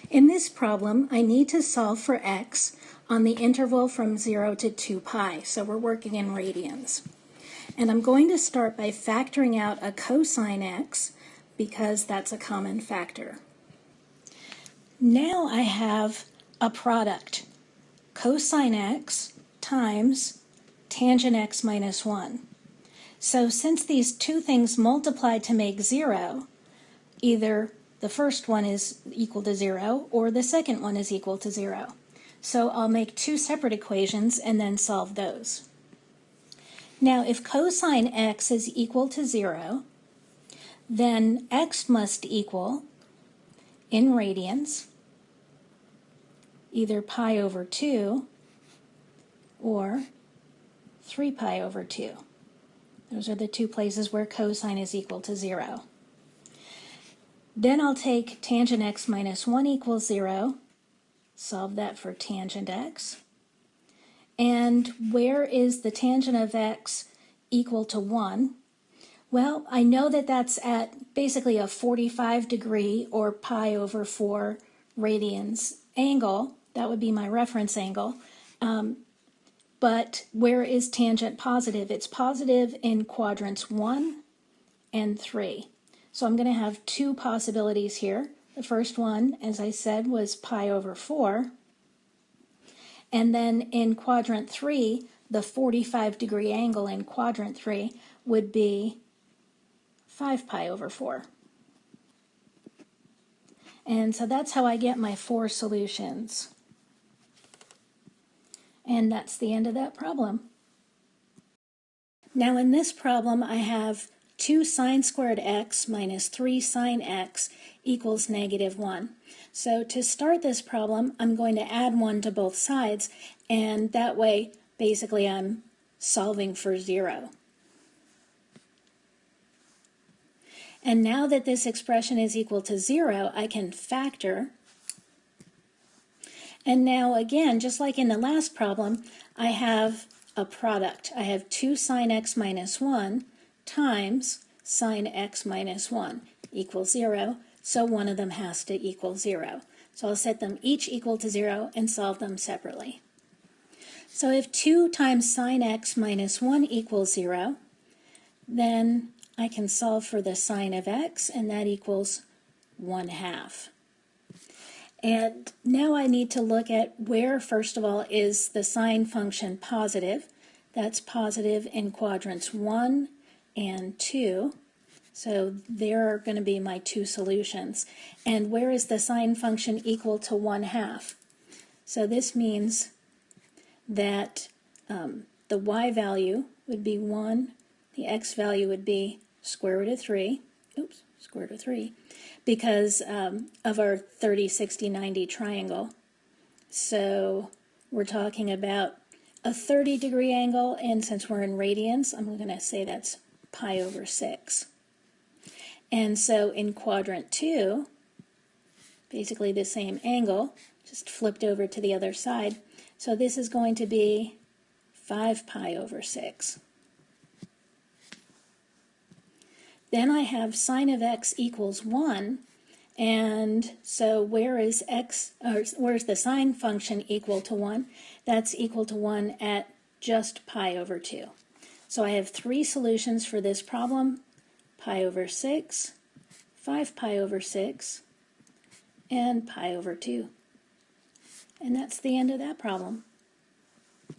In this problem, I need to solve for x on the interval from 0 to 2 pi, so we're working in radians. And I'm going to start by factoring out a cosine x because that's a common factor. Now I have a product, cosine x times tangent x minus 1. So since these two things multiply to make 0, either the first one is equal to 0 or the second one is equal to 0. So I'll make two separate equations and then solve those. Now if cosine x is equal to 0, then x must equal, in radians, either pi over 2 or 3 pi over 2. Those are the two places where cosine is equal to 0. Then I'll take tangent x minus 1 equals 0, solve that for tangent x. And where is the tangent of x equal to 1? Well, I know that that's at basically a 45 degree or pi over 4 radians angle. That would be my reference angle. But where is tangent positive? It's positive in quadrants 1 and 3. So I'm going to have two possibilities here. The first one, as I said, was pi over 4. And then in quadrant 3, the 45 degree angle in quadrant 3 would be 5 pi over 4. And so that's how I get my four solutions. And that's the end of that problem. Now in this problem I have 2 sine squared x minus 3 sine x equals negative 1. So to start this problem, I'm going to add 1 to both sides, and that way basically I'm solving for 0. And now that this expression is equal to 0, I can factor. And now again, just like in the last problem, I have a product. I have 2 sine x minus 1 times sine x minus 1 equals 0, so one of them has to equal 0. So I'll set them each equal to 0 and solve them separately. So if 2 times sine x minus 1 equals 0, then I can solve for the sine of x, and that equals 1/2. And now I need to look at where, first of all, is the sine function positive. That's positive in quadrants 1 and 2. So there are going to be my two solutions. And where is the sine function equal to 1/2? So this means that the y value would be 1, the x value would be square root of 3, square root of 3, because of our 30, 60, 90 triangle. So we're talking about a 30 degree angle, and since we're in radians, I'm going to say that's pi over 6. And so in quadrant 2, basically the same angle, just flipped over to the other side. So this is going to be 5 pi over 6. Then I have sine of x equals 1, and so where's the sine function equal to 1? That's equal to 1 at just pi over 2. So I have three solutions for this problem: pi over 6, 5 pi over 6, and pi over 2. And that's the end of that problem.